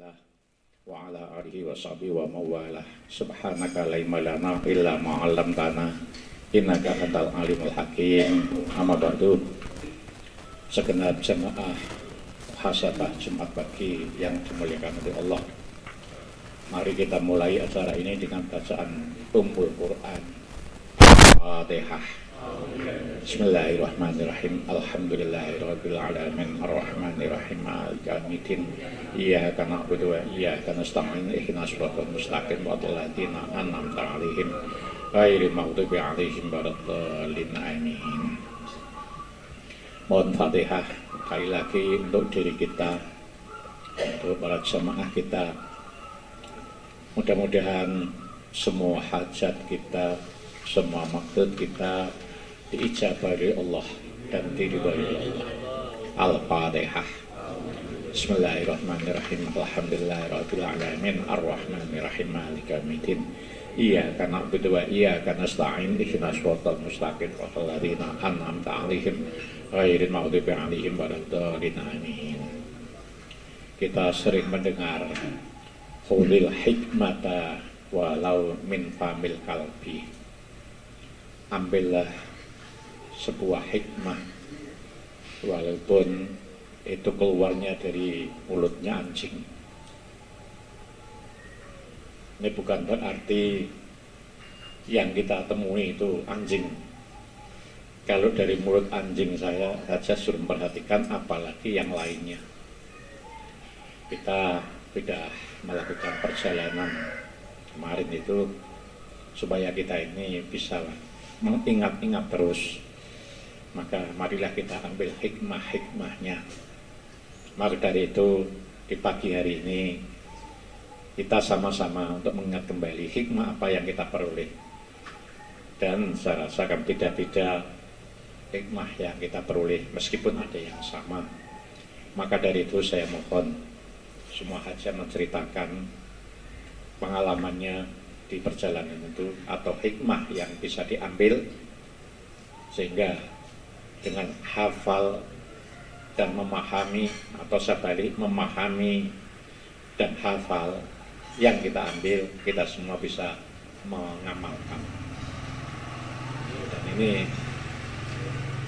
Rasulillah wa ala alihi wa sahbihi wa mawalah. Subhanaka la ilma lana illa ma 'allamtana innaka antal alimul hakim. Amma ba'du. Segenap jemaah hasabah Jumat pagi yang dimuliakan oleh Allah, mari kita mulai acara ini dengan bacaan Ummul Quran Al-Fatihah. Bismillahirrahmanirrahim. Alhamdulillahirabbil alamin arrahmanirrahim maliki yaumiddin. Iyyaka na'budu wa iyyaka nasta'in ihdinas siratal mustaqim siratal ladzina an'amta 'alaihim ghairil maghdubi 'alaihim waladdallin. Amin. Mohon Fatihah sekali lagi untuk diri kita, untuk para jemaah kita. Mudah-mudahan semua hajat kita, semua maksud kita diijabah oleh Allah dan diridhai Allah. Al-Fatihah. Bismillahirrahmanirrahim. Alhamdulillahirabbil alamin arrahmanirrahim maliki yaumiddin. Iyyaka na'budu wa iyyaka nasta'in ihdinas siratal mustaqim siratal ladzina an'amta 'alaihim ghairil maghdubi 'alaihim waladdallin. Amin. Kita sering mendengar khudhil hikmata walau min famil kalbi. Ambillah sebuah hikmah walaupun itu keluarnya dari mulutnya anjing. Ini bukan berarti yang kita temui itu anjing. Kalau dari mulut anjing saya saja suruh memperhatikan, apalagi yang lainnya. Kita sudah melakukan perjalanan kemarin itu supaya kita ini bisa mengingat-ingat terus. Maka marilah kita ambil hikmah-hikmahnya. Maka dari itu di pagi hari ini kita sama-sama untuk mengingat kembali hikmah apa yang kita peroleh. Dan saya rasakan beda-beda hikmah yang kita peroleh meskipun ada yang sama. Maka dari itu saya mohon semua hajat menceritakan pengalamannya di perjalanan itu atau hikmah yang bisa diambil, sehingga dengan hafal dan memahami atau sebalik memahami dan hafal yang kita ambil, kita semua bisa mengamalkan. Dan ini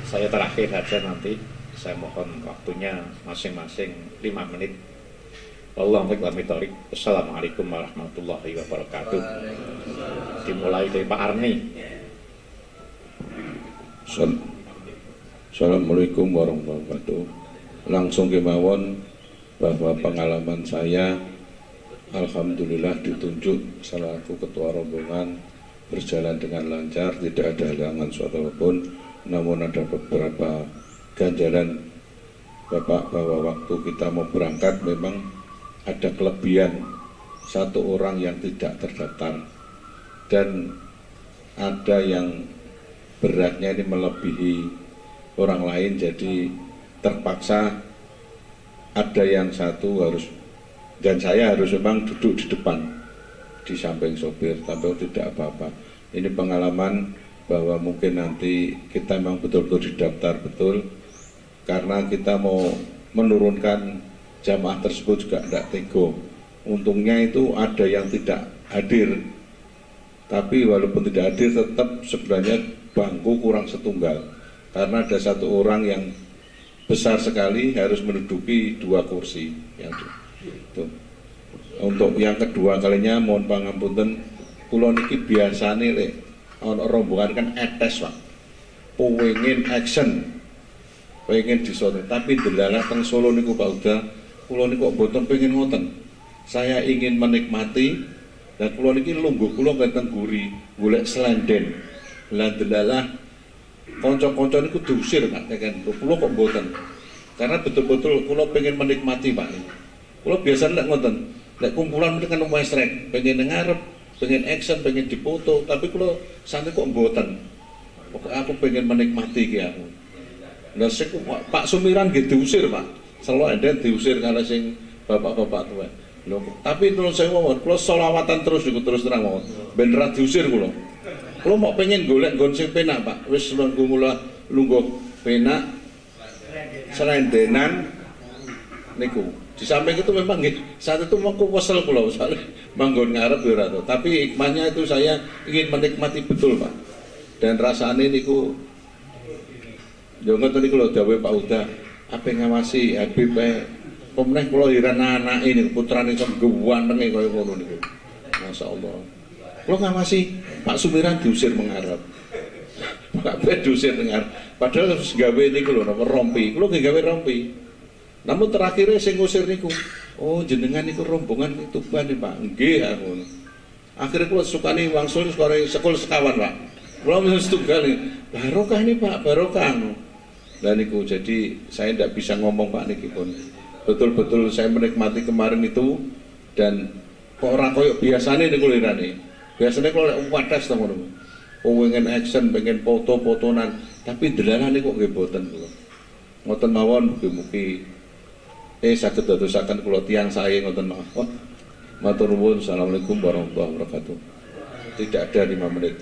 saya terakhir saja, nanti saya mohon waktunya masing-masing 5 menit. Assalamualaikum warahmatullahi wabarakatuh. Dimulai dari Pak Arni. Assalamualaikum warahmatullahi wabarakatuh. Langsung kemawon bahwa pengalaman saya, alhamdulillah ditunjuk selaku ketua rombongan berjalan dengan lancar, tidak ada halangan suatu apapun. Namun ada beberapa ganjalan Bapak, bahwa waktu kita mau berangkat memang ada kelebihan satu orang yang tidak terdaftar, dan ada yang beratnya ini melebihi orang lain, jadi terpaksa ada yang satu harus, dan saya harus memang duduk di depan di samping sopir, tapi tidak apa-apa. Ini pengalaman bahwa mungkin nanti kita memang betul-betul didaftar betul, karena kita mau menurunkan jamaah tersebut juga tidak tego. Untungnya itu ada yang tidak hadir, tapi walaupun tidak hadir tetap sebenarnya bangku kurang setunggal, karena ada satu orang yang besar sekali harus menduduki 2 kursi. Untuk yang kedua kalinya mohon pangapunten, kula niki biasane lek ana rombongan kan etes Pak, pengen action, pengen disono, tapi delalah teng Solo niku Pak Uda, kula niku kok boten pengen ngoten. Saya ingin menikmati, dan kula niki lungguh kula ngeten guri golek slenden. Lah delalah kanca-kanca niku diusir Pak, kan kula kok boten. Karena betul-betul kula pengen menikmati Pak. Kula biasanya lek ngoten, lek kumpulan kan wis rek, pengen ngarep, pengen action, pengen dipoto, tapi kula santai kok boten. Pokoknya aku pengen menikmati ki aku. Lah Pak Sumiran nggih diusir Pak. Selalu ada diusir kalau sing bapak-bapak tua. Loh, tapi terus saya ngomong, kula selawatan terus iku terus terang mawon. Ben ra diusir kula. Kula mau pengen golek nggon sing penak Pak. Wis lungguh penak, selendenan, niku. Di samping itu memang saat itu mau kesel kula soalnya manggon ngarep ya ora to. Tapi hikmahnya itu saya ingin menikmati betul, Pak. Dan rasane niku yo ngoten niku lho dawuh Pak Uda, ape ngawasi Habib pemeneh kula heran anake niku putrane kok gantenge kaya ngono niku. Masyaallah. Kula ngawasi Pak Sumiran diusir mengarep. Pak Ben diusir mengarep. Padahal harus gawe niku lho napa rompi. Kula nggih gawe rompi. Namun terakhirnya sing ngusir niku, oh jenengan niku rombongan Tuban nih Pak. Nggih aku. Akhirnya kula sukani wangsul sekolah sekawan Pak. Kula mesti setunggal nih. Barokah nih Pak, barokah. Lah niku jadi saya tidak bisa ngomong Pak niki pun. Betul-betul saya menikmati kemarin itu dan kok ora koyo biasane niku lirane. Biasanya kalau lek wadas to ngono. Oh pengen action, pengen foto-fotonan, tapi delalane kok nggih boten kula. Ngoten mawon mugi-mugi saged dadosaken kula tiyang sae ngoten mawon. Matur nuwun. Assalamualaikum warahmatullahi wabarakatuh. Tidak ada 5 menit.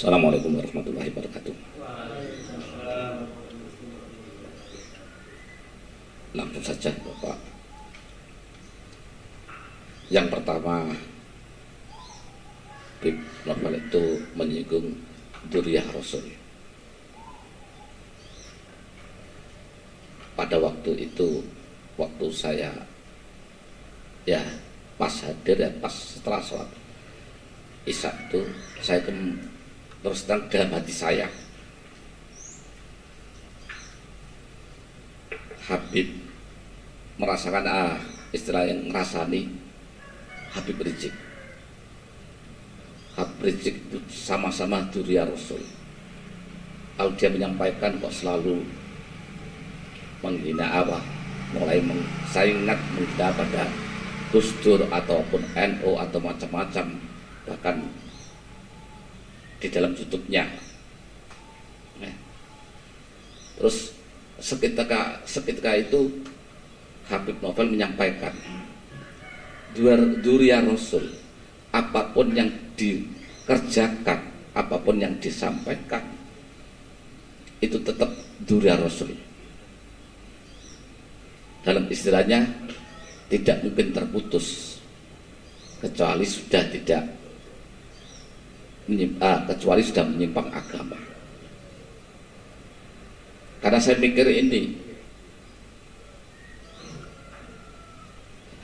Assalamualaikum warahmatullahi wabarakatuh. Langsung saja Bapak. Yang pertama, Habib Novel itu menyinggung dzurriyyah Rasul. Pada waktu itu, waktu saya ya pas hadir ya pas setelah sholat Isya itu saya terus terang dalam hati saya Habib merasakan istilah yang ngerasani Habib Rizik. Habib Rizik itu sama-sama dzurriyyah Rasul. Kalau dia menyampaikan kok selalu menghina apa, mulai saya ingat menghina pada Gus Dur ataupun NU atau macam-macam, bahkan di dalam YouTube-nya. Terus seketika itu Habib Novel menyampaikan dzurriyyah Rasul, apapun yang dikerjakan, apapun yang disampaikan, itu tetap dzurriyyah Rasul. Dalam istilahnya tidak mungkin terputus kecuali sudah tidak kecuali sudah menyimpang agama. Karena saya mikir ini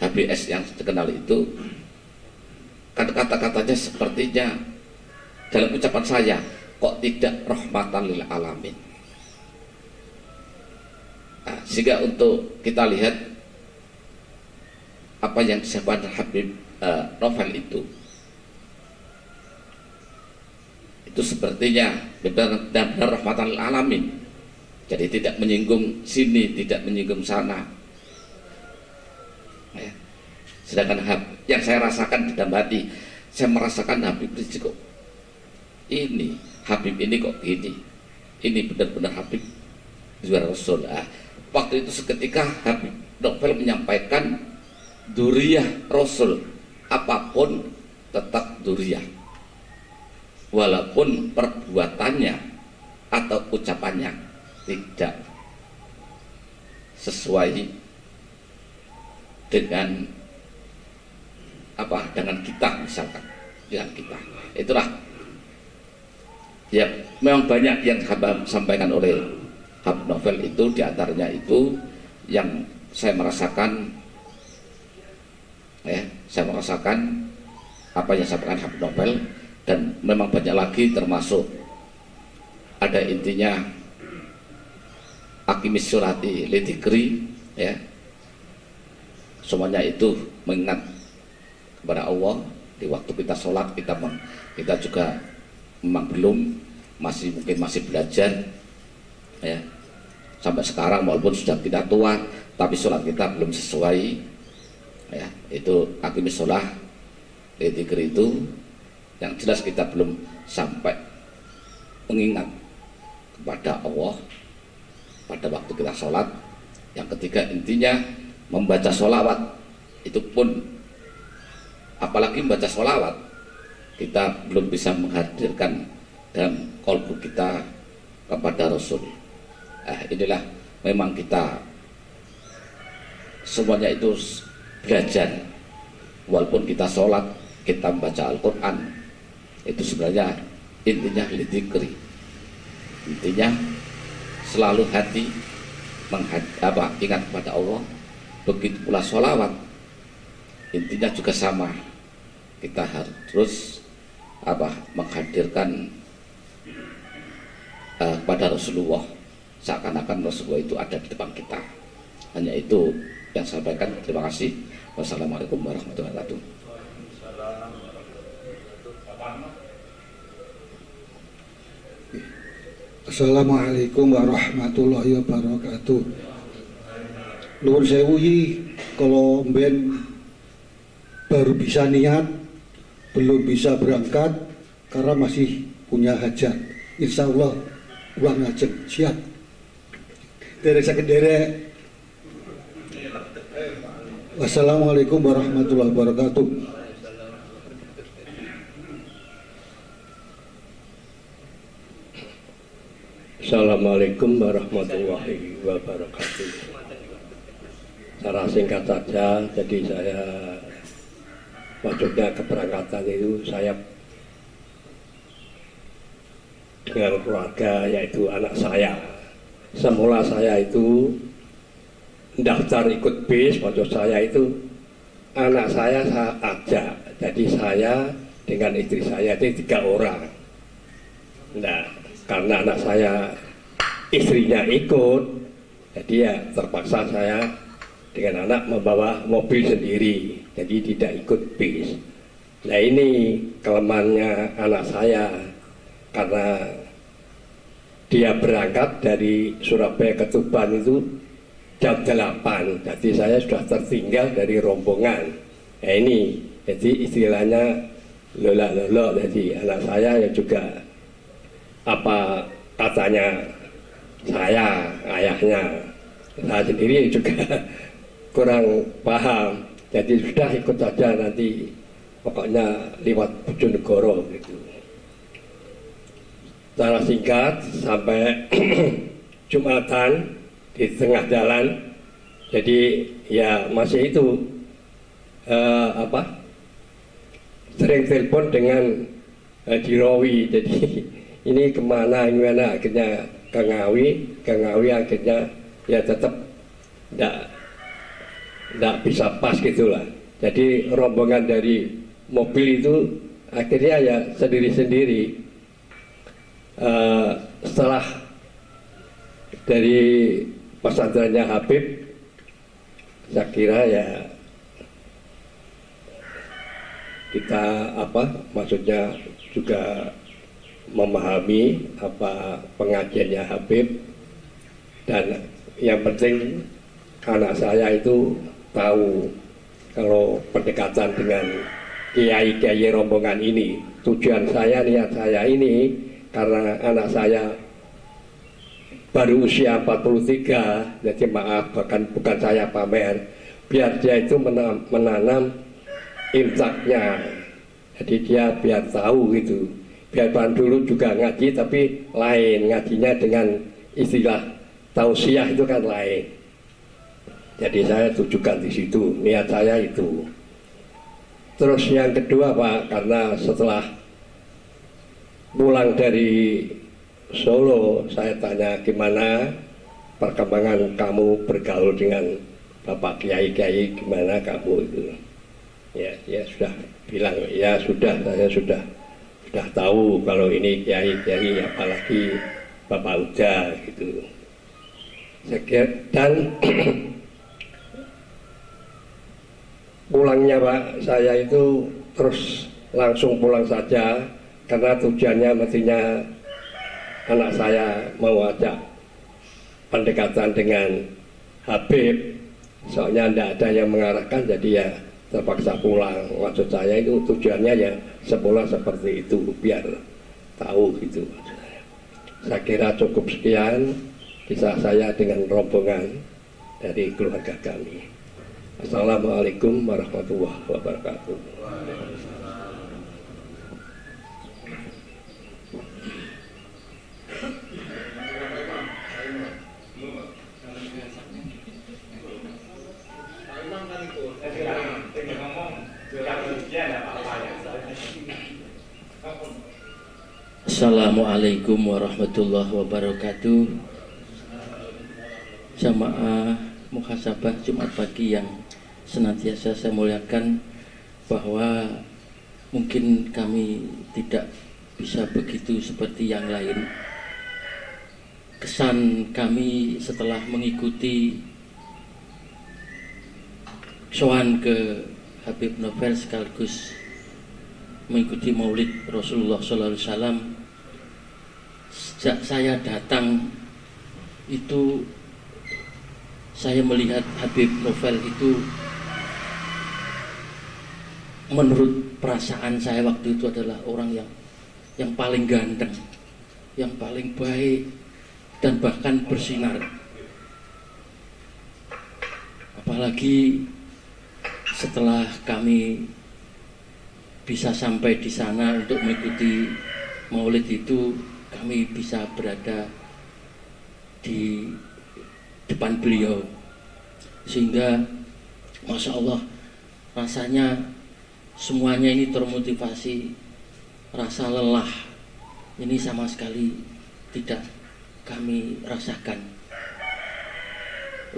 HBS yang terkenal itu kan kata-katanya sepertinya dalam ucapan saya kok tidak rahmatan lil alamin. Sehingga untuk kita lihat apa yang disampaikan Habib Novel itu sepertinya benar-benar rahmatan lil alamin. Jadi tidak menyinggung sini, tidak menyinggung sana. Sedangkan yang saya rasakan di dalam hati, saya merasakan Habib Rizik kok ini, Habib ini kok gini, ini benar-benar Habib dzurriyyah Rasul. Waktu itu seketika Habib Novel menyampaikan dzurriyyah Rasul, apapun tetap dzurriyyah, walaupun perbuatannya atau ucapannya tidak sesuai dengan dengan kita, misalkan dengan kita. Itulah ya, memang banyak yang disampaikan oleh Habib Novel itu, diantaranya itu yang saya merasakan saya merasakan apa yang disampaikan Habib Novel, dan memang banyak lagi, termasuk ada intinya Akimis Surati Lidikri, semuanya itu mengingat kepada Allah. Di waktu kita sholat, kita juga memang mungkin masih belajar sampai sekarang, walaupun sudah kita tua, tapi sholat kita belum sesuai. Itu Akimis Sholah Lidikri itu yang jelas kita belum sampai mengingat kepada Allah pada waktu kita sholat. Yang ketiga, intinya membaca sholawat. Itu pun apalagi membaca sholawat, kita belum bisa menghadirkan dalam kolbu kita kepada Rasul. Inilah memang kita semuanya itu belajar. Walaupun kita sholat, kita membaca Al-Quran, itu sebenarnya intinya lidzikri. Intinya selalu hati ingat kepada Allah. Begitu pula sholawat, intinya juga sama. Kita harus terus menghadirkan kepada Rasulullah, seakan-akan Rasulullah itu ada di depan kita. Hanya itu yang saya sampaikan. Terima kasih. Wassalamualaikum warahmatullahi wabarakatuh. Assalamualaikum warahmatullahi wabarakatuh. Nuwun sewu kalau mben baru bisa niat, belum bisa berangkat karena masih punya hajat. Insya Allah uang ngajak siap. Derek sakit derek. Wassalamualaikum warahmatullahi wabarakatuh. Assalamualaikum warahmatullahi wabarakatuh. Secara singkat saja, jadi saya maksudnya keberangkatan itu saya dengan keluarga, yaitu anak saya. Semula saya itu daftar ikut bis, maksud saya itu anak saya ajak. Jadi saya dengan istri saya itu 3 orang. Nah, karena anak saya istrinya ikut, jadi ya terpaksa saya dengan anak membawa mobil sendiri, jadi tidak ikut bis. Nah, ini kelemahannya anak saya, karena dia berangkat dari Surabaya ke Tuban itu jam 8, jadi saya sudah tertinggal dari rombongan. Nah, ini jadi istilahnya lolak-lolok. Jadi anak saya ya juga apa katanya saya, ayahnya, saya sendiri juga kurang paham. Jadi sudah ikut saja, nanti pokoknya lewat Bojonegoro gitu. Secara singkat, sampai Jumatan di tengah jalan, jadi ya masih itu sering telepon dengan Haji Rawi. Jadi ini kemana, akhirnya ke Ngawi akhirnya ya tetap tidak bisa pas gitulah. Jadi rombongan dari mobil itu akhirnya ya sendiri-sendiri. Setelah dari pesantrennya Habib, saya kira ya kita maksudnya juga memahami apa pengajiannya Habib, dan yang penting anak saya itu tahu kalau pendekatan dengan kiai-kiai rombongan ini, tujuan saya, niat saya ini karena anak saya baru usia 43, jadi maaf, bukan saya pamer, biar dia itu menanam imsaknya, jadi dia biar tahu gitu. Biar dulu juga ngaji, tapi lain ngajinya dengan istilah tausiah itu kan lain. Jadi saya tujukan di situ, niat saya itu. Terus yang kedua Pak, karena setelah pulang dari Solo, saya tanya gimana perkembangan kamu bergaul dengan Bapak Kiai-Kiai, gimana kamu itu? Ya sudah bilang, ya sudah, saya sudah tahu kalau ini kiai-kiai, apalagi Bapak Uda gitu. Dan pulangnya Pak, saya itu terus langsung pulang saja, karena tujuannya mestinya anak saya mau ajak pendekatan dengan Habib, soalnya tidak ada yang mengarahkan, jadi ya terpaksa pulang. Maksud saya itu tujuannya ya semula seperti itu, biar tahu gitu. Saya kira cukup sekian kisah saya dengan rombongan dari keluarga kami. Assalamualaikum warahmatullahi wabarakatuh. Assalamualaikum warahmatullahi wabarakatuh. Jamaah muhasabah Jumat pagi yang senantiasa saya muliakan, bahwa mungkin kami tidak bisa begitu seperti yang lain. Kesan kami setelah mengikuti sowan ke Habib Novel sekaligus mengikuti Maulid Rasulullah SAW, sejak saya datang itu saya melihat Habib Novel itu, menurut perasaan saya waktu itu adalah orang yang paling ganteng, yang paling baik, dan bahkan bersinar. Apalagi setelah kami bisa sampai di sana untuk mengikuti Maulid itu, kami bisa berada di depan beliau, sehingga Masya Allah rasanya semuanya ini termotivasi. Rasa lelah ini sama sekali tidak kami rasakan.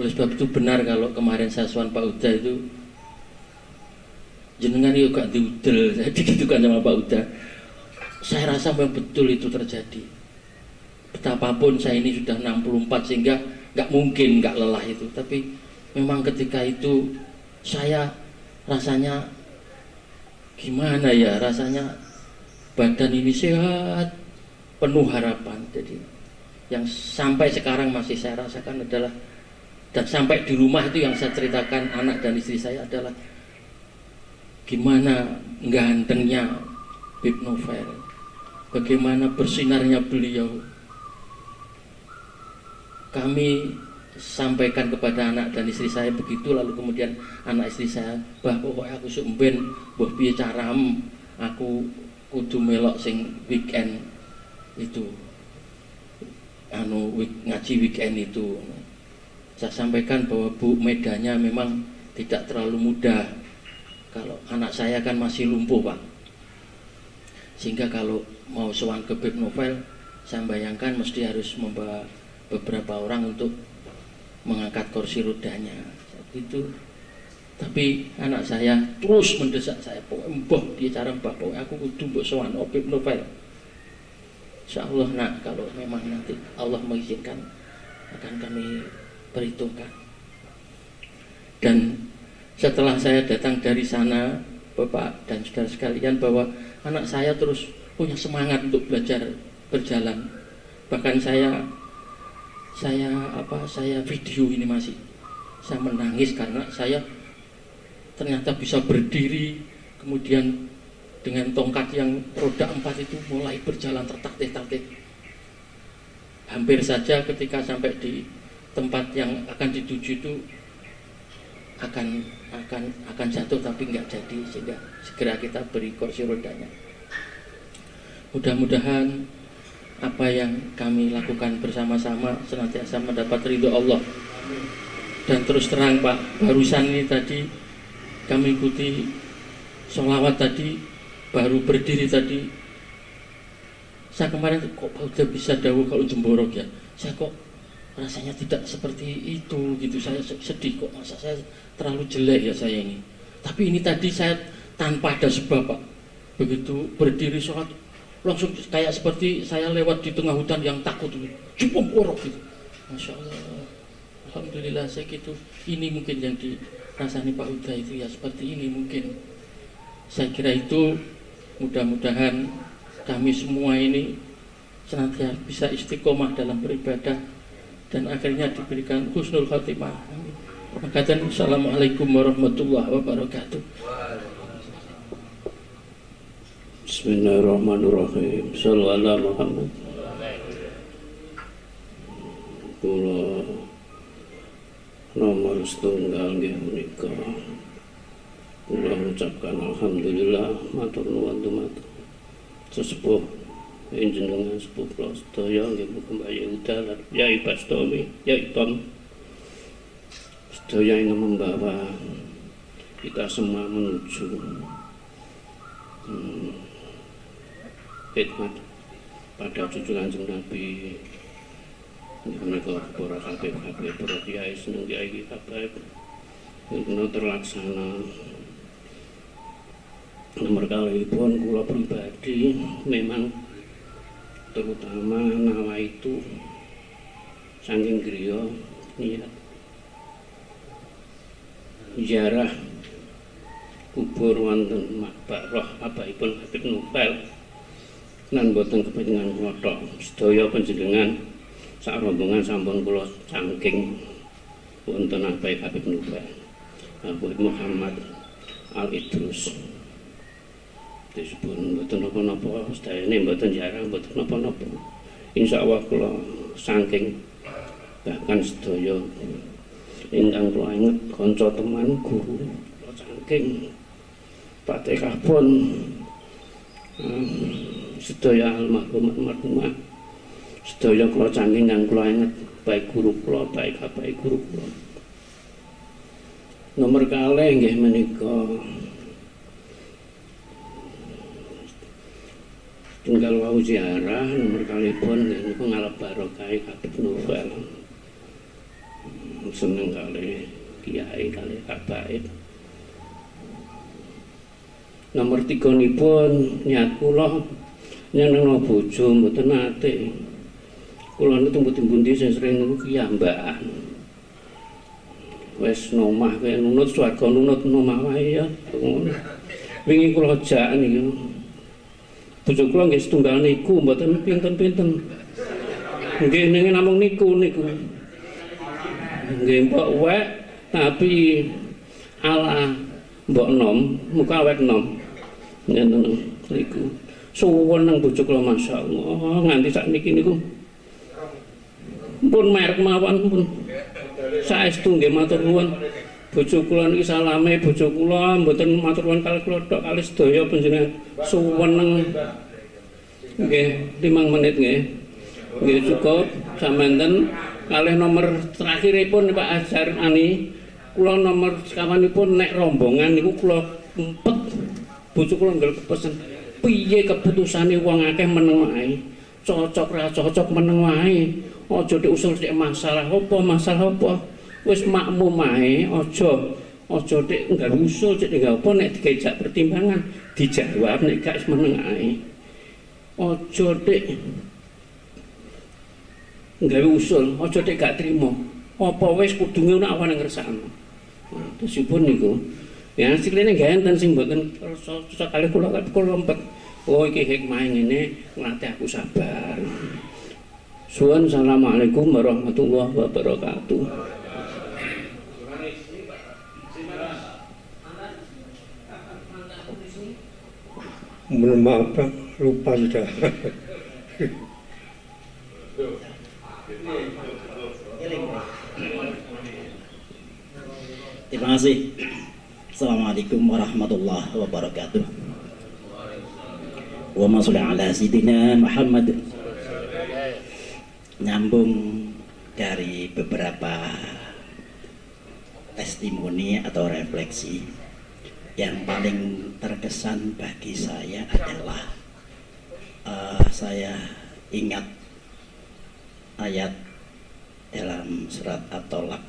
Oleh sebab itu benar kalau kemarin saya sowan Pak Uda itu, jenengan itu gak diudel, saya digitukan sama Pak Uda. Saya rasa memang betul itu terjadi. Betapapun saya ini sudah 64 sehingga gak mungkin gak lelah itu. Tapi memang ketika itu saya rasanya gimana ya, rasanya badan ini sehat, penuh harapan. Jadi yang sampai sekarang masih saya rasakan adalah, dan sampai di rumah itu yang saya ceritakan anak dan istri saya adalah gimana gantengnya Habib Novel, bagaimana bersinarnya beliau. Kami sampaikan kepada anak dan istri saya begitu, lalu kemudian anak istri saya, bah pokoknya aku sumben mbah piye caram, aku kudu melok sing weekend itu, ngaji weekend itu. Saya sampaikan bahwa Bu, medannya memang tidak terlalu mudah. Kalau anak saya kan masih lumpuh Pak, sehingga kalau mau sowan ke Habib Novel, saya bayangkan mesti harus membawa beberapa orang untuk mengangkat kursi rodanya itu. Tapi anak saya terus mendesak saya, mbah dia cara mbah, aku kudu mbok sowan Habib Novel. Insyaallah nak, kalau memang nanti Allah mengizinkan akan kami perhitungkan. Dan setelah saya datang dari sana, Bapak dan saudara sekalian, bahwa anak saya terus punya semangat untuk belajar berjalan. Bahkan saya video ini masih saya menangis karena saya ternyata bisa berdiri, kemudian dengan tongkat yang roda 4 itu mulai berjalan tertatih-tatih. Hampir saja ketika sampai di tempat yang akan dituju itu akan jatuh, tapi nggak jadi, sehingga segera kita beri kursi rodanya. Mudah-mudahan apa yang kami lakukan bersama-sama senantiasa mendapat ridho Allah. Dan terus terang Pak, barusan ini tadi kami ikuti sholawat tadi, baru berdiri tadi, saya kemarin kok udah bisa dawuh kalau jemborok ya, saya kok rasanya tidak seperti itu gitu, saya sedih kok, masa saya terlalu jelek ya saya ini. Tapi ini tadi saya tanpa ada sebab Pak, begitu berdiri sholat langsung kayak seperti saya lewat di tengah hutan yang takut itu, cukup borok gitu. Masya Allah, alhamdulillah saya gitu. Ini mungkin yang dirasani Pak Uda itu ya, seperti ini mungkin. Saya kira itu mudah-mudahan kami semua ini senantiasa bisa istiqomah dalam beribadah dan akhirnya diberikan husnul khatimah. Assalamualaikum warahmatullahi wabarakatuh. Bismillahirrahmanirrahim. Sallallahu alaihi Muhammad. Kula nomor setunggal nggih menika kula ucapkan alhamdulillah matur nuwun dumateng sesepuh jenengan sepuh kula sedaya nggih Mbah Yehuda Yai Bastomi Yai Tom sedaya yang membawa kita semua menuju khidmat pada cucu Kanjeng Nabi. Menika para kabeh para kiai seneng kiai kabeh menika terlaksana. Nomor kalihipun kula pribadi memang terutama nawa itu saking griya niat ziarah kubur wonten makbarah abahipun Habib Nopel lan boten kepentingan kula tok sedaya panjenengan sak rombongan sampun kula cangking wonten Abah Habib Nopel Habib Muhammad Al Idrus disebut boten napa-napa sedayane boten jarang boten napa-napa insyaallah kula cangking bahkan sedaya ingkang kula inget kanca teman guru kula cangking Fatihah pun sedaya almarhumah sedaya kula cangking yang kula inget baik guru kula baik abai guru kula. Nomor kalih nggih menika tunggal wau ziarah nomor kalihipun nggih niku ngalap barokah Habib Nopel. Seneng kalih kiai kalih habaib. Nomor 3 nipun niat kula nyenengno bojo mboten nate. Kula niku tembu-tembundi sing sering niku kiyambakan. Wis nomah kaya nunut swarga nunut nomah wae ya. Wingi kula jak niku. Bojo kula nggih setunggal niku mboten pinten-pinten. Nggih ning namung niku. Nggih mbok wek tapi ala mbok nom muka awet nom. Ngenten niku. Suwun nang bojo kula masyaallah nganti sakniki niku pun merek mawon pun saestu nggih matur nuwun bojo kula niki salame bojo kula mboten matur nuwun kalih kula tok kalih sedaya panjenengan suwun nggih 5 menit nggih cukup samanten kalih nomor terakhiripun Pak Azhar Ani kula nomor sekawanipun nek rombongan niku kula empet bojo kula nggih pesen piye keputusane wong akeh meneng wae cocok ra cocok meneng wae aja diusul sik masalah apa wis makmum wae aja dik nggawe usul sik nggawe apa nek digejak pertimbangan dijawab nek gak meneng ae aja dik nggawe usul aja dik gak trimo apa wis kudu ngono awane ngersakno terusipun niku ya hasilnya nggak enten sing mboten sekali kula lempet. Oh iki hikmah ngene nglatih aku sabar. Suwun assalamualaikum warahmatullahi wabarakatuh. Maaf lupa sudah. Terima kasih. Assalamualaikum warahmatullahi wabarakatuh. Wa ma sholli ala sayyidina Muhammad. Nyambung dari beberapa testimoni atau refleksi yang paling terkesan bagi saya adalah saya ingat ayat dalam surat At-Tolak.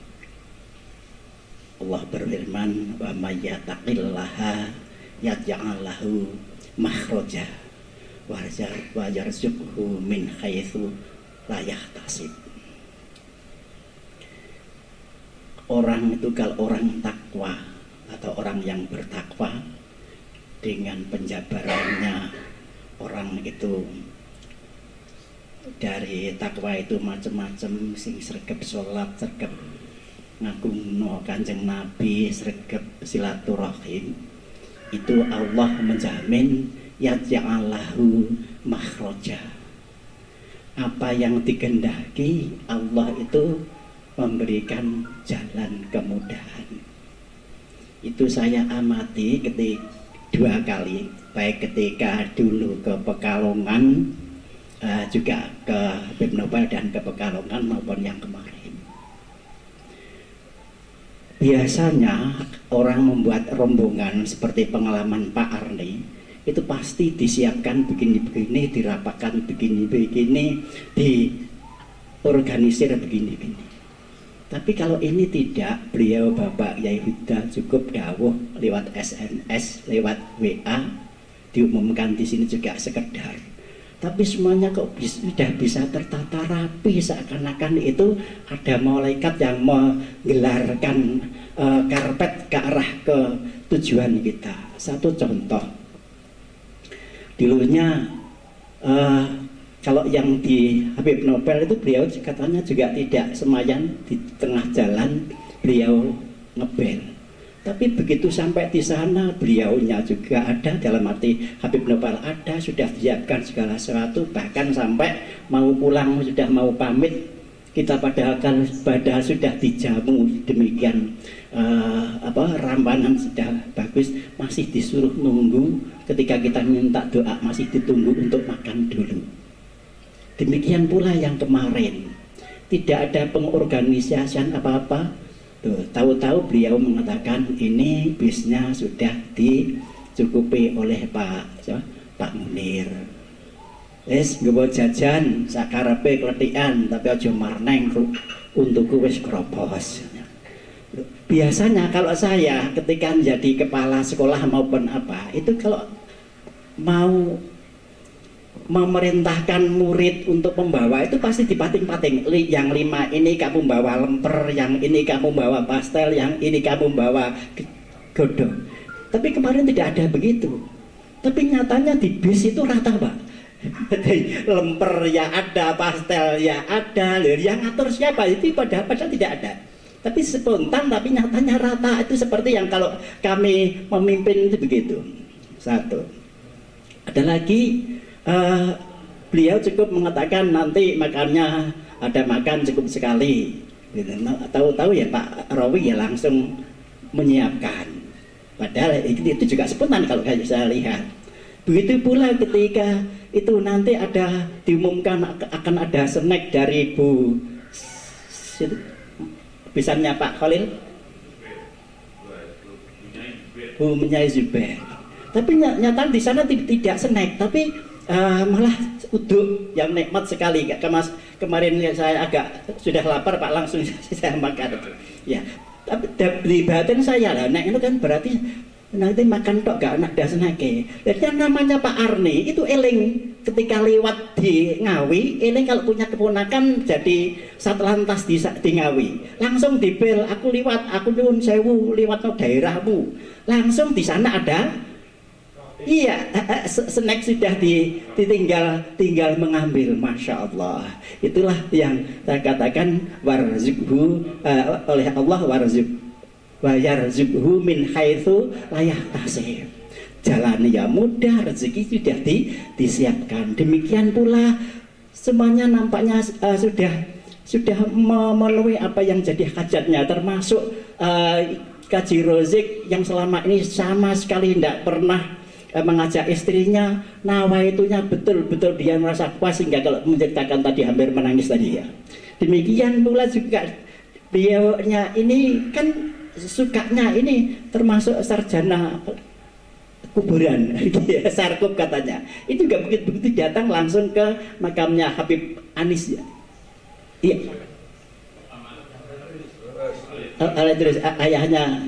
Allah berfirman, wa may yattaqillaha yaj'al lahu makhraja wa yarzuqhu min haitsu la yahtasib. Orang itu kalau orang takwa atau orang yang bertakwa dengan penjabarannya orang itu dari takwa itu macam-macam sing sregep salat, sregep ngagungno Kanjeng Nabi, sregep silaturahim, itu Allah menjamin yaj'alahu makhraja, apa yang dikehendaki Allah itu memberikan jalan kemudahan. Itu saya amati ketika 2 kali, baik ketika dulu ke Pekalongan, juga ke Habib Nobel dan ke Pekalongan maupun yang kemarin. Biasanya orang membuat rombongan seperti pengalaman Pak Arni itu pasti disiapkan begini-begini, dirapatkan begini-begini, diorganisir begini-begini. Tapi kalau ini tidak, beliau Bapak Yai Huda cukup dawuh lewat SMS, lewat WA, diumumkan di sini juga sekedar. Tapi semuanya kok sudah bisa tertata rapi, seakan-akan itu ada malaikat yang menggelarkan karpet ke arah ke tujuan kita. Satu contoh, dulunya kalau yang di Habib Nobel itu beliau katanya juga tidak semayan di tengah jalan, beliau ngebel. Tapi begitu sampai di sana beliaunya juga ada, dalam arti Habib Nobel ada, sudah disiapkan segala sesuatu, bahkan sampai mau pulang, sudah mau pamit, kita padahal sudah dijamu demikian rampanan sudah bagus, masih disuruh nunggu. Ketika kita minta doa masih ditunggu untuk makan dulu. Demikian pula yang kemarin, tidak ada pengorganisasian apa-apa. Tahu-tahu beliau mengatakan ini bisnya sudah dicukupi oleh Pak Munir. Wis nggawa jajan sakarepe kletikan, tapi aja marneng untukku wis kropos. Biasanya kalau saya ketika menjadi kepala sekolah maupun apa, itu kalau mau memerintahkan murid untuk membawa itu pasti dipating-pating. Yang 5 ini kamu bawa lemper, yang ini kamu bawa pastel, yang ini kamu bawa godong. Tapi kemarin tidak ada begitu. Tapi nyatanya di bis itu rata, Pak. Lemper ya ada, pastel ya ada. Yang ngatur siapa? Itu padahal tidak ada. Tapi spontan, tapi nyatanya rata. Itu seperti yang kalau kami memimpin itu begitu. Satu. Ada lagi, beliau cukup mengatakan nanti makannya ada makan cukup sekali. Tahu-tahu ya Pak Rawi ya langsung menyiapkan. Padahal itu juga spontan kalau saya lihat. Begitu pula ketika itu nanti ada diumumkan akan ada snack dari Bu bisannya Pak Khalil, Bu Menyai Zubair. Tapi nyata di sana tidak snack, tapi malah uduk yang nikmat sekali. Kemarin saya agak sudah lapar Pak, langsung saya makan itu. Ya, tapi di batin saya lah, nek itu kan berarti nanti makan tok gak ada snacknya. Jadi yang namanya Pak Arni itu eling ketika lewat di Ngawi, eling kalau punya keponakan jadi satlantas di Ngawi, langsung dibel, aku liwat, aku nyuwun sewu liwat no daerahmu, langsung di sana ada. Iya, snack sudah tinggal mengambil, masya Allah. Itulah yang saya katakan warzukhu oleh Allah, warzukhu min haitsu la yahtasib. Jalan yang mudah, rezeki sudah disiapkan. Demikian pula semuanya nampaknya sudah memenuhi apa yang jadi hajatnya, termasuk Kaji Rozik yang selama ini sama sekali tidak pernah mengajak istrinya, nawaitunya betul-betul dia merasa puas sehingga kalau menceritakan tadi hampir menangis tadi ya. Demikian pula juga beliaunya ini kan sukanya ini termasuk sarjana kuburan, sarkup katanya. Itu juga begitu datang langsung ke makamnya Habib Anis ya. Iya. Terus ayahnya.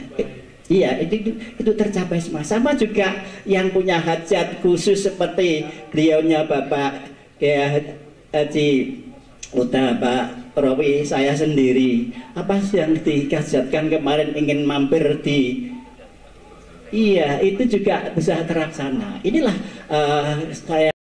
Iya, itu tercapai semua. Sama juga yang punya hajat khusus seperti beliaunya Bapak Haji Uta, Pak Rawi, saya sendiri. Apa sih yang dikajatkan kemarin ingin mampir di? Iya, itu juga bisa terlaksana. Inilah saya